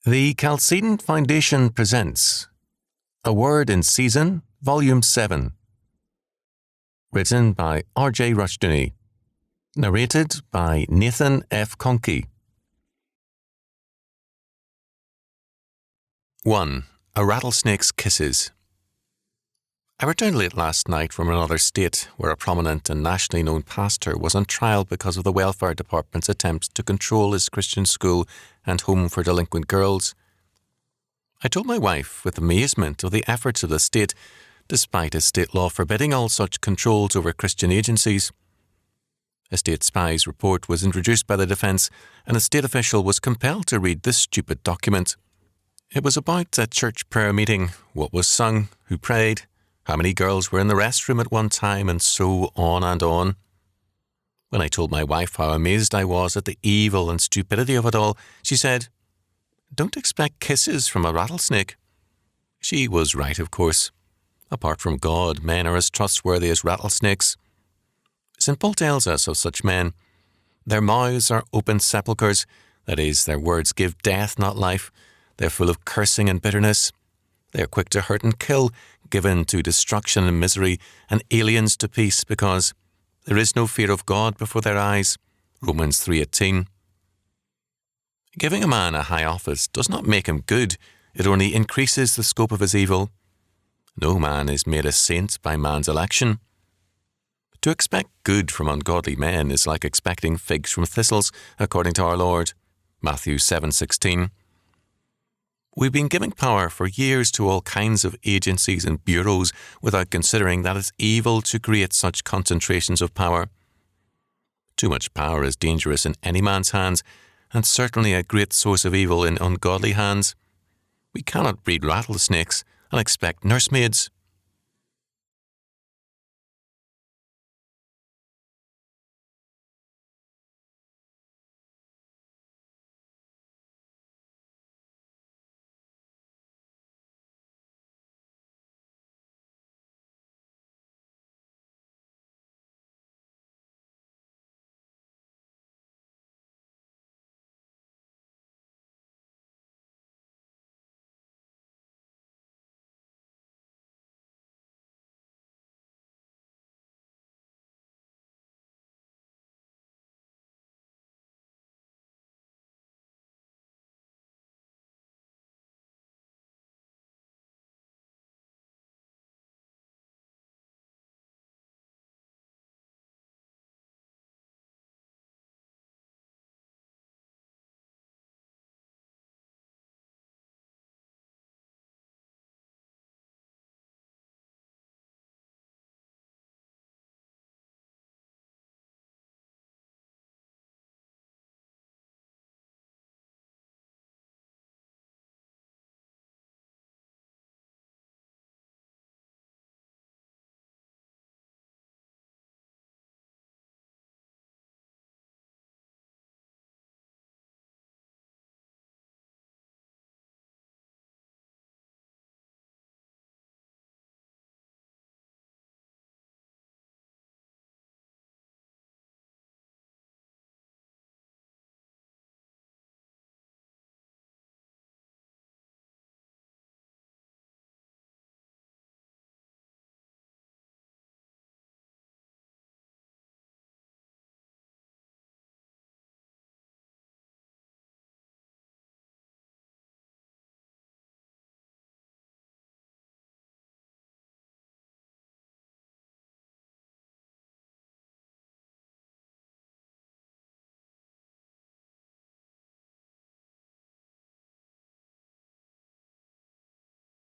The Chalcedon Foundation presents A Word in Season, Volume 7. Written by R.J. Rushdoony. Narrated by Nathan F. Conkey. 1. A Rattlesnake's Kisses. I returned late last night from another state where a prominent and nationally known pastor was on trial because of the welfare department's attempts to control his Christian school and home for delinquent girls. I told my wife with amazement of the efforts of the state, despite a state law forbidding all such controls over Christian agencies. A state spy's report was introduced by the defence, and a state official was compelled to read this stupid document. It was about a church prayer meeting, what was sung, who prayed, how many girls were in the restroom at one time, and so on and on. When I told my wife how amazed I was at the evil and stupidity of it all, she said, "Don't expect kisses from a rattlesnake." She was right, of course. Apart from God, men are as trustworthy as rattlesnakes. St. Paul tells us of such men. Their mouths are open sepulchres, that is, their words give death, not life. They're full of cursing and bitterness. They are quick to hurt and kill, given to destruction and misery, and aliens to peace, because there is no fear of God before their eyes. Romans 3:18. Giving a man a high office does not make him good, it only increases the scope of his evil. No man is made a saint by man's election. To expect good from ungodly men is like expecting figs from thistles, according to our Lord. Matthew 7:16. We've been giving power for years to all kinds of agencies and bureaus without considering that it's evil to create such concentrations of power. Too much power is dangerous in any man's hands, and certainly a great source of evil in ungodly hands. We cannot breed rattlesnakes and expect nursemaids.